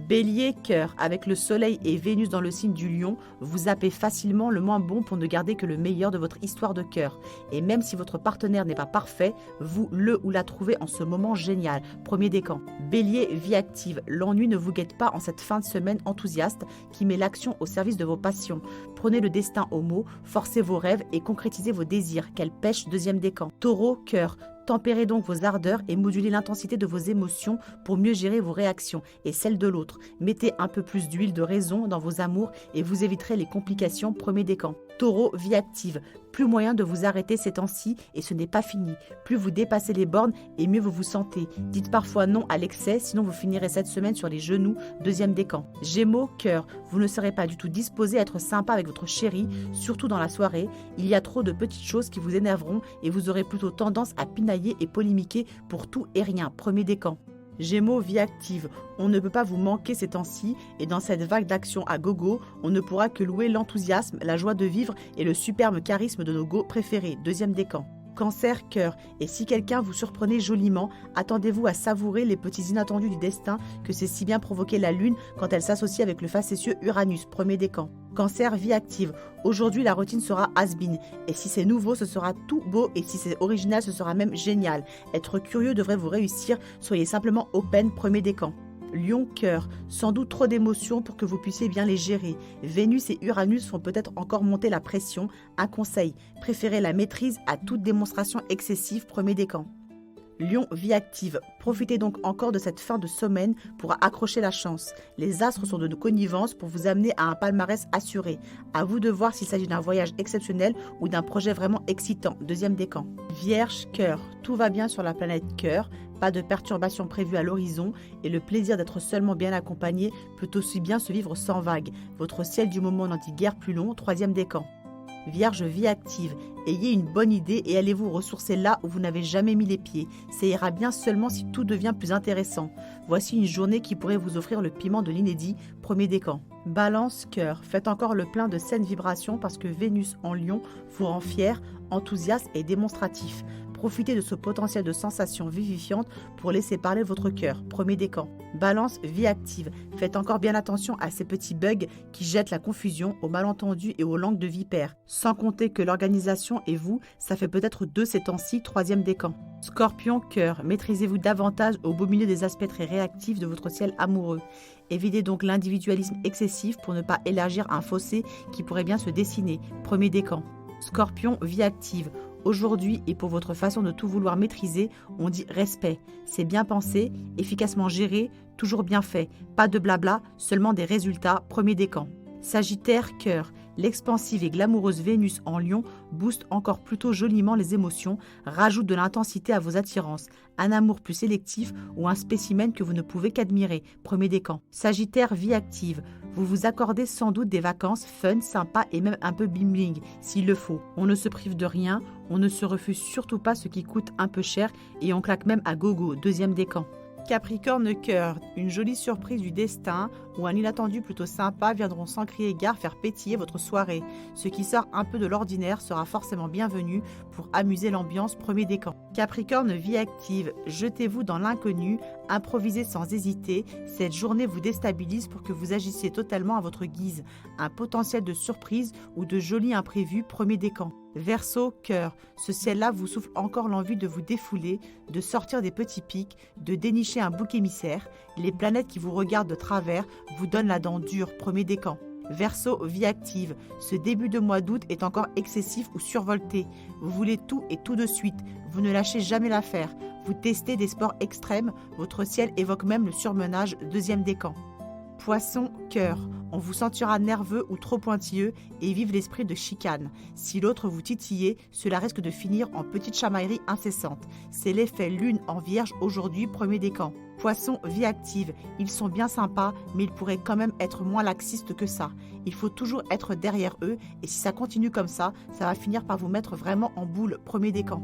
Bélier, cœur, avec le soleil et Vénus dans le signe du lion, vous zappez facilement le moins bon pour ne garder que le meilleur de votre histoire de cœur. Et même si votre partenaire n'est pas parfait, vous le ou la trouvez en ce moment génial. Premier décan. Bélier, vie active, l'ennui ne vous guette pas en cette fin de semaine enthousiaste qui met l'action au service de vos passions. Prenez le destin au mot, forcez vos rêves et concrétisez vos désirs. Quelle pêche, deuxième décan. Taureau, cœur. Tempérez donc vos ardeurs et modulez l'intensité de vos émotions pour mieux gérer vos réactions et celles de l'autre. Mettez un peu plus d'huile de raison dans vos amours et vous éviterez les complications, premier décan. Taureau, vie active. Plus moyen de vous arrêter ces temps-ci et ce n'est pas fini. Plus vous dépassez les bornes et mieux vous vous sentez. Dites parfois non à l'excès, sinon vous finirez cette semaine sur les genoux, deuxième décan. Gémeaux, cœur. Vous ne serez pas du tout disposé à être sympa avec votre chérie, surtout dans la soirée. Il y a trop de petites choses qui vous énerveront et vous aurez plutôt tendance à pinailler et polémiquer pour tout et rien, premier décan. Gémeaux, vie active. On ne peut pas vous manquer ces temps-ci et dans cette vague d'action à gogo, on ne pourra que louer l'enthousiasme, la joie de vivre et le superbe charisme de nos go préférés, deuxième décan. Cancer, cœur. Et si quelqu'un vous surprenait joliment, attendez-vous à savourer les petits inattendus du destin que c'est si bien provoquer la lune quand elle s'associe avec le facétieux Uranus, premier décan. Cancer, vie active. Aujourd'hui, la routine sera has-been. Et si c'est nouveau, ce sera tout beau. Et si c'est original, ce sera même génial. Être curieux devrait vous réussir. Soyez simplement open, premier décan. Lion, cœur. Sans doute trop d'émotions pour que vous puissiez bien les gérer. Vénus et Uranus font peut-être encore monter la pression. Un conseil, préférez la maîtrise à toute démonstration excessive, premier décan. Lion, vie active. Profitez donc encore de cette fin de semaine pour accrocher la chance. Les astres sont de connivence pour vous amener à un palmarès assuré. À vous de voir s'il s'agit d'un voyage exceptionnel ou d'un projet vraiment excitant. Deuxième décan. Vierge, cœur. Tout va bien sur la planète cœur. Pas de perturbations prévues à l'horizon et le plaisir d'être seulement bien accompagné peut aussi bien se vivre sans vague. Votre ciel du moment n'en dit guère plus long. Troisième décan. Vierge, vie active. Ayez une bonne idée et allez vous ressourcer là où vous n'avez jamais mis les pieds. Ça ira bien seulement si tout devient plus intéressant. Voici une journée qui pourrait vous offrir le piment de l'inédit, premier décan. Balance, cœur. Faites encore le plein de saines vibrations parce que Vénus en Lion vous rend fier, enthousiaste et démonstratif. Profitez de ce potentiel de sensations vivifiantes pour laisser parler votre cœur. Premier décan. Balance, vie active. Faites encore bien attention à ces petits bugs qui jettent la confusion, aux malentendus et aux langues de vipère. Sans compter que l'organisation et vous, ça fait peut-être deux ces temps-ci, troisième décan. Scorpion, cœur. Maîtrisez-vous davantage au beau milieu des aspects très réactifs de votre ciel amoureux. Évitez donc l'individualisme excessif pour ne pas élargir un fossé qui pourrait bien se dessiner. Premier décan. Scorpion, vie active. Aujourd'hui, et pour votre façon de tout vouloir maîtriser, on dit respect. C'est bien pensé, efficacement géré, toujours bien fait. Pas de blabla, seulement des résultats, premier décan. Sagittaire, cœur. L'expansive et glamoureuse Vénus en Lion booste encore plutôt joliment les émotions, rajoute de l'intensité à vos attirances, un amour plus sélectif ou un spécimen que vous ne pouvez qu'admirer, premier décan. Sagittaire, vie active. Vous vous accordez sans doute des vacances fun, sympas et même un peu bling-bling, s'il le faut. On ne se prive de rien, on ne se refuse surtout pas ce qui coûte un peu cher et on claque même à gogo, deuxième décan. Capricorne, cœur, une jolie surprise du destin ou un inattendu plutôt sympa viendront sans crier gare faire pétiller votre soirée. Ce qui sort un peu de l'ordinaire sera forcément bienvenu pour amuser l'ambiance, premier décan. Capricorne, vie active, jetez-vous dans l'inconnu, improvisez sans hésiter. Cette journée vous déstabilise pour que vous agissiez totalement à votre guise. Un potentiel de surprise ou de jolis imprévus, premier décan. Verseau, cœur, ce ciel-là vous souffle encore l'envie de vous défouler, de sortir des petits pics, de dénicher un bouc émissaire. Les planètes qui vous regardent de travers vous donnent la dent dure, premier décan. Verseau, vie active, ce début de mois d'août est encore excessif ou survolté. Vous voulez tout et tout de suite, vous ne lâchez jamais l'affaire. Vous testez des sports extrêmes, votre ciel évoque même le surmenage, deuxième décan. Poisson, cœur. On vous sentira nerveux ou trop pointilleux et vive l'esprit de chicane. Si l'autre vous titillait, cela risque de finir en petite chamaillerie incessante. C'est l'effet lune en vierge aujourd'hui, premier décan. Poisson, vie active. Ils sont bien sympas, mais ils pourraient quand même être moins laxistes que ça. Il faut toujours être derrière eux et si ça continue comme ça va finir par vous mettre vraiment en boule, premier décan.